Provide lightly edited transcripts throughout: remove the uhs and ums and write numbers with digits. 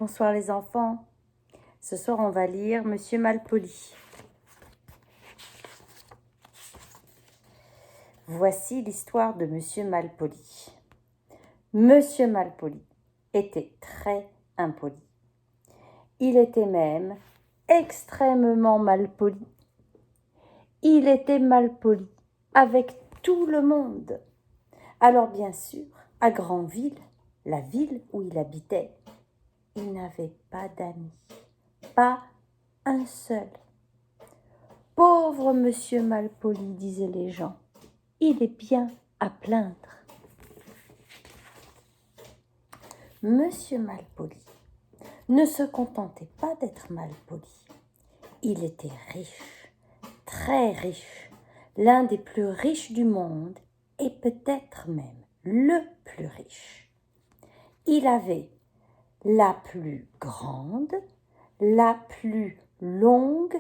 Bonsoir les enfants. Ce soir, on va lire Monsieur Malpoli. Voici l'histoire de Monsieur Malpoli. Monsieur Malpoli était très impoli. Il était même extrêmement malpoli. Il était malpoli avec tout le monde. Alors bien sûr, à Grandville, la ville où il habitait, il n'avait pas d'amis, pas un seul. Pauvre Monsieur Malpoli, disaient les gens, il est bien à plaindre. Monsieur Malpoli ne se contentait pas d'être malpoli. Il était riche, très riche, l'un des plus riches du monde et peut-être même le plus riche. Il avait la plus grande, la plus longue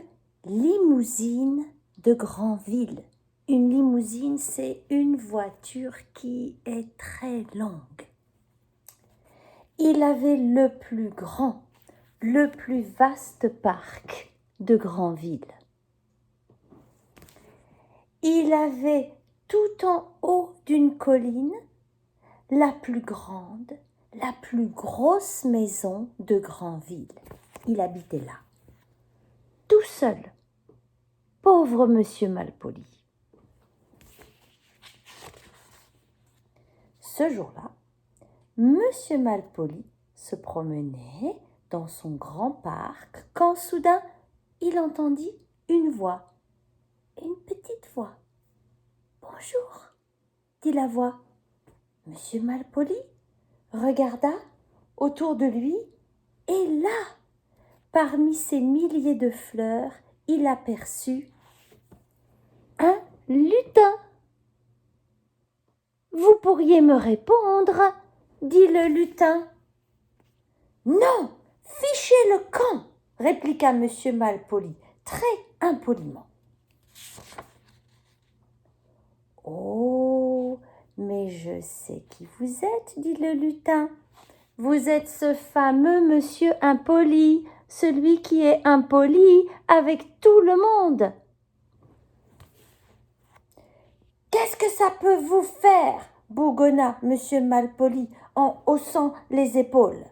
limousine de Grandville. Une limousine, c'est une voiture qui est très longue. Il avait le plus grand, le plus vaste parc de Grandville. Il avait tout en haut d'une colline la plus grande, la plus grosse maison de Grandville. Il habitait là, tout seul. Pauvre Monsieur Malpoli. Ce jour-là, Monsieur Malpoli se promenait dans son grand parc quand soudain il entendit une voix, une petite voix. « Bonjour » dit la voix. Monsieur Malpoli regarda autour de lui et là, parmi ces milliers de fleurs, il aperçut un lutin. « Vous pourriez me répondre » dit le lutin. « Non, fichez le camp » répliqua Monsieur Malpoli, très impoliment. « Oh, mais je sais qui vous êtes, dit le lutin. Vous êtes ce fameux Monsieur Impoli, celui qui est impoli avec tout le monde. Qu'est-ce que ça peut vous faire, bougonna Monsieur Malpoli en haussant les épaules.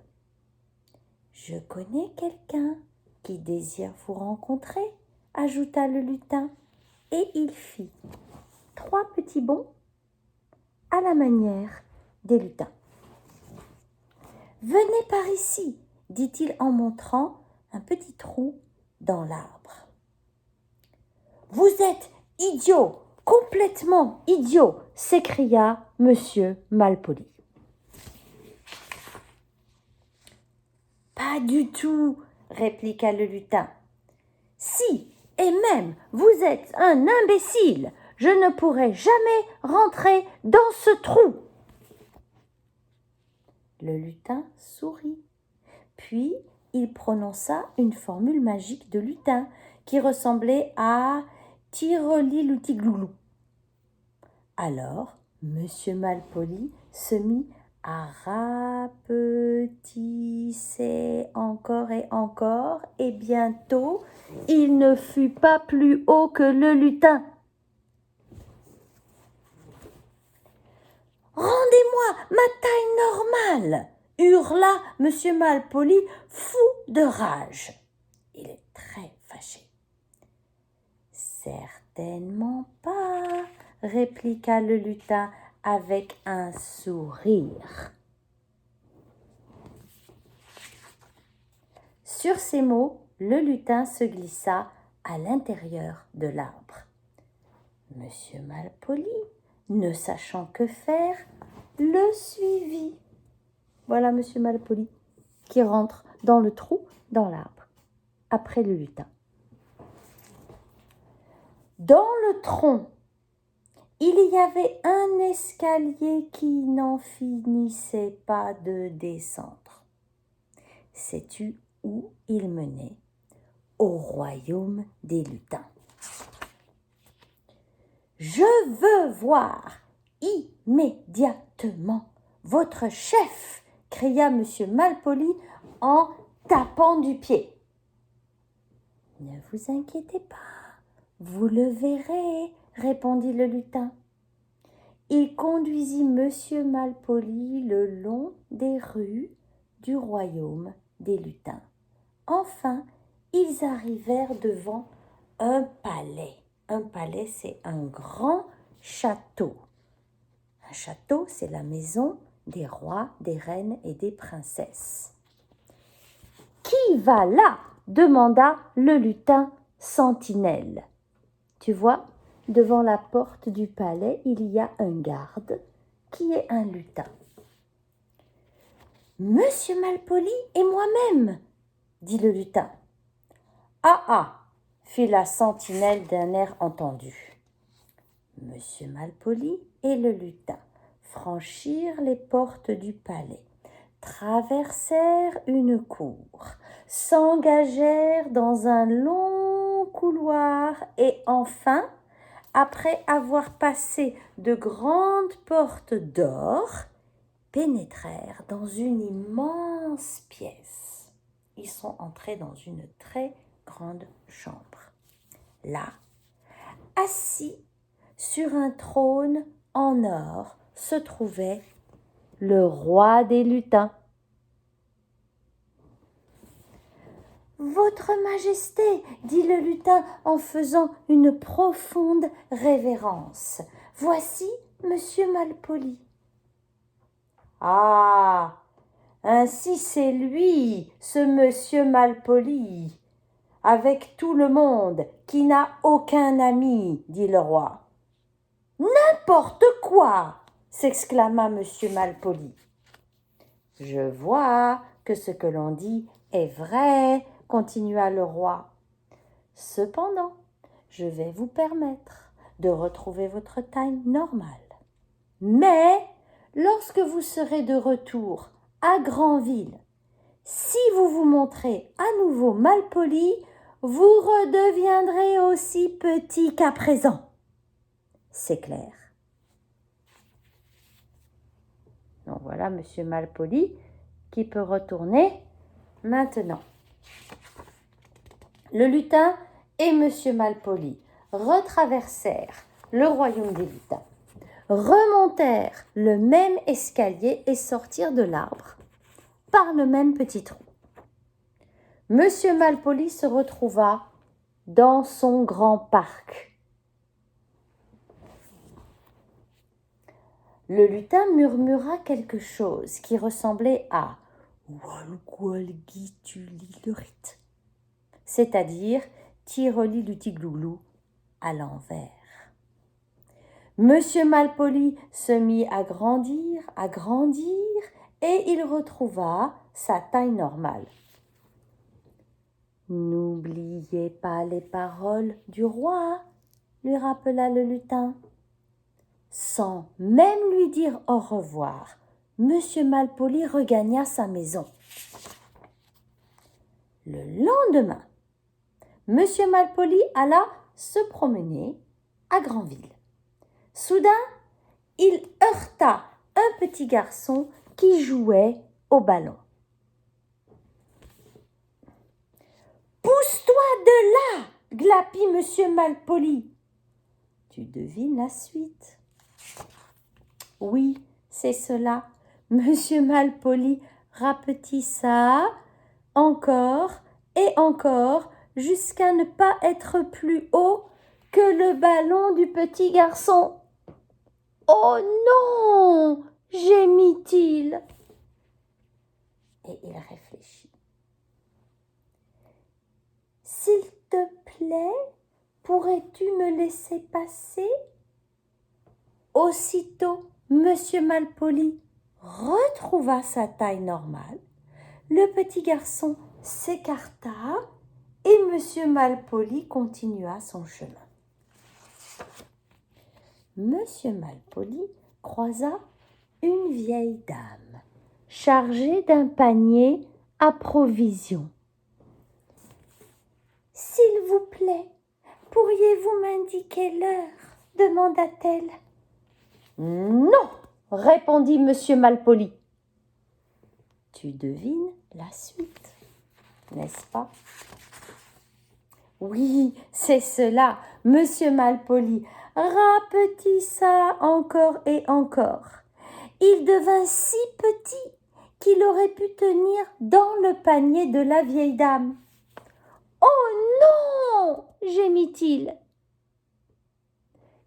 Je connais quelqu'un qui désire vous rencontrer, ajouta le lutin, et il fit 3 petits bonds à la manière des lutins. Venez par ici, dit-il en montrant un petit trou dans l'arbre. Vous êtes idiot, complètement idiot, s'écria Monsieur Malpoli. Pas du tout, répliqua le lutin. Si, et même, vous êtes un imbécile, je ne pourrai jamais rentrer dans ce trou. Le lutin sourit, puis il prononça une formule magique de lutin qui ressemblait à tiroli-louti-gloulou. Alors, Monsieur Malpoli se mit à rapetisser encore et bientôt, il ne fut pas plus haut que le lutin. « Rendez-moi ma taille normale !» hurla Monsieur Malpoli, fou de rage. Il est très fâché. « Certainement pas !» répliqua le lutin avec un sourire. Sur ces mots, le lutin se glissa à l'intérieur de l'arbre. Monsieur Malpoli, ne sachant que faire, le suivit. Voilà Monsieur Malpoli qui rentre dans le trou dans l'arbre, après le lutin. Dans le tronc, il y avait un escalier qui n'en finissait pas de descendre. Sais-tu où il menait? Au royaume des lutins. Je veux voir immédiatement votre chef, cria Monsieur Malpoli en tapant du pied. « Ne vous inquiétez pas, vous le verrez, répondit le lutin. Il conduisit Monsieur Malpoli le long des rues du royaume des lutins. Enfin, ils arrivèrent devant un palais. Un palais, c'est un grand château. Un château, c'est la maison des rois, des reines et des princesses. « Qui va là ?» demanda le lutin sentinelle. Tu vois, devant la porte du palais, il y a un garde qui est un lutin. « Monsieur Malpoli et moi-même, dit le lutin. « Ah ah !» fit la sentinelle d'un air entendu. Monsieur Malpoli et le lutin franchirent les portes du palais, traversèrent une cour, s'engagèrent dans un long couloir et enfin, après avoir passé de grandes portes d'or, pénétrèrent dans une immense pièce. Ils sont entrés dans une très grande chambre. Là, assis sur un trône en or, se trouvait le roi des lutins. « Votre Majesté, dit le lutin en faisant une profonde révérence, voici Monsieur Malpoli. »« Ah, ainsi c'est lui, ce Monsieur Malpoli, avec tout le monde, qui n'a aucun ami, dit le roi. »« N'importe quoi !» s'exclama Monsieur Malpoli. « Je vois que ce que l'on dit est vrai, continua le roi. Cependant, je vais vous permettre de retrouver votre taille normale. Mais, lorsque vous serez de retour à Granville, si vous vous montrez à nouveau malpoli, vous redeviendrez aussi petit qu'à présent. C'est clair. Donc voilà Monsieur Malpoli qui peut retourner maintenant. Le lutin et Monsieur Malpoli retraversèrent le royaume des lutins, remontèrent le même escalier et sortirent de l'arbre par le même petit trou. Monsieur Malpoli se retrouva dans son grand parc. Le lutin murmura quelque chose qui ressemblait à Walgualgitulilurit, c'est-à-dire Tiroli-luti-glouglou à l'envers. Monsieur Malpoli se mit à grandir, et il retrouva sa taille normale. « N'oubliez pas les paroles du roi, lui rappela le lutin. Sans même lui dire au revoir, Monsieur Malpoli regagna sa maison. Le lendemain, Monsieur Malpoli alla se promener à Granville. Soudain, il heurta un petit garçon qui jouait au ballon. « Pousse-toi de là !» glapit Monsieur Malpoli. Tu devines la suite. Oui, c'est cela. Monsieur Malpoli rapetissa encore et encore jusqu'à ne pas être plus haut que le ballon du petit garçon. « Oh non !» gémit-il. Et il réfléchit. « S'il te plaît, pourrais-tu me laisser passer ?» Aussitôt, Monsieur Malpoli retrouva sa taille normale. Le petit garçon s'écarta et Monsieur Malpoli continua son chemin. Monsieur Malpoli croisa une vieille dame chargée d'un panier à provisions. « S'il vous plaît, pourriez-vous m'indiquer l'heure ?» demanda-t-elle. « Non !» répondit Monsieur Malpoli. Tu devines la suite. n'est-ce pas? Oui, c'est cela, Monsieur Malpoli rapetissa encore et encore. Il devint si petit qu'il aurait pu tenir dans le panier de la vieille dame. « Oh non !» gémit-il.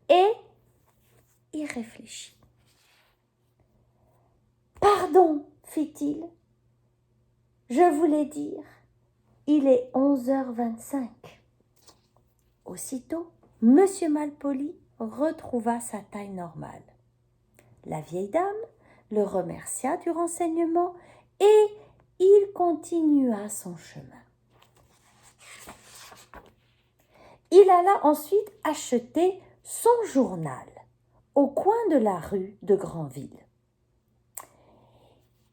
Et il réfléchit. « Pardon, fit-il. Je voulais dire, il est 11h25. » Aussitôt, Monsieur Malpoli retrouva sa taille normale. La vieille dame le remercia du renseignement et il continua son chemin. Il alla ensuite acheter son journal au coin de la rue de Granville.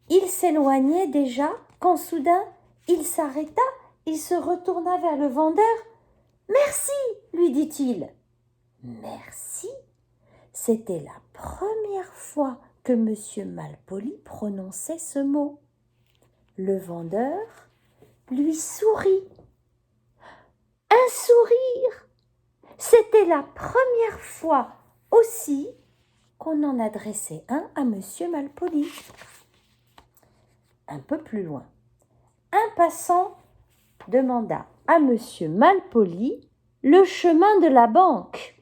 Il s'éloignait déjà quand soudain il s'arrêta, il se retourna vers le vendeur. « Merci » lui dit-il. « Merci » C'était la première fois que Monsieur Malpoli prononçait ce mot. Le vendeur lui sourit. Un sourire! C'était la première fois aussi qu'on en adressait un à Monsieur Malpoli. Un peu plus loin, un passant demanda à Monsieur Malpoli le chemin de la banque.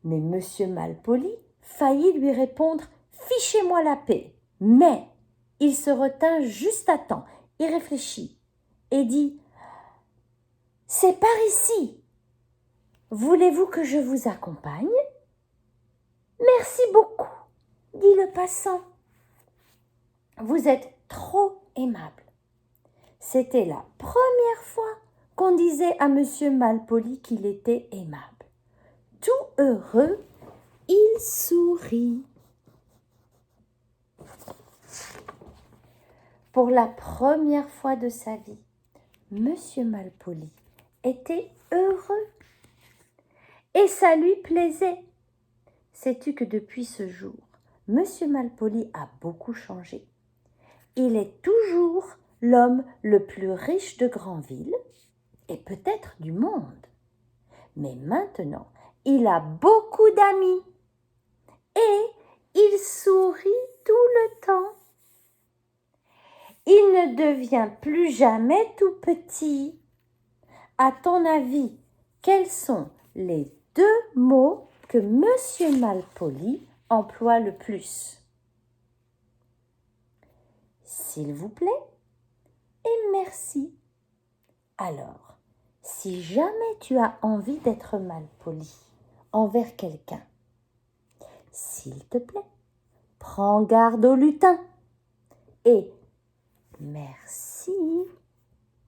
Mais Monsieur Malpoli faillit lui répondre « Fichez-moi la paix !» Mais il se retint juste à temps, il réfléchit et dit « C'est par ici. Voulez-vous que je vous accompagne ?»« Merci beaucoup, » dit le passant. « Vous êtes trop aimable. » C'était la première fois qu'on disait à Monsieur Malpoli qu'il était aimable. Tout heureux, il sourit. Pour la première fois de sa vie, Monsieur Malpoli était heureux et ça lui plaisait. Sais-tu que depuis ce jour, Monsieur Malpoli a beaucoup changé. Il est toujours l'homme le plus riche de Granville et peut-être du monde. Mais maintenant, il a beaucoup d'amis et il sourit tout le temps. Il ne devient plus jamais tout petit. À ton avis, quels sont les 2 mots que Monsieur Malpoli emploie le plus? S'il vous plaît et merci. Alors, si jamais tu as envie d'être malpoli envers quelqu'un, s'il te plaît, prends garde au lutin et merci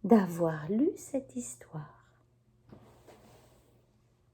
d'avoir lu cette histoire.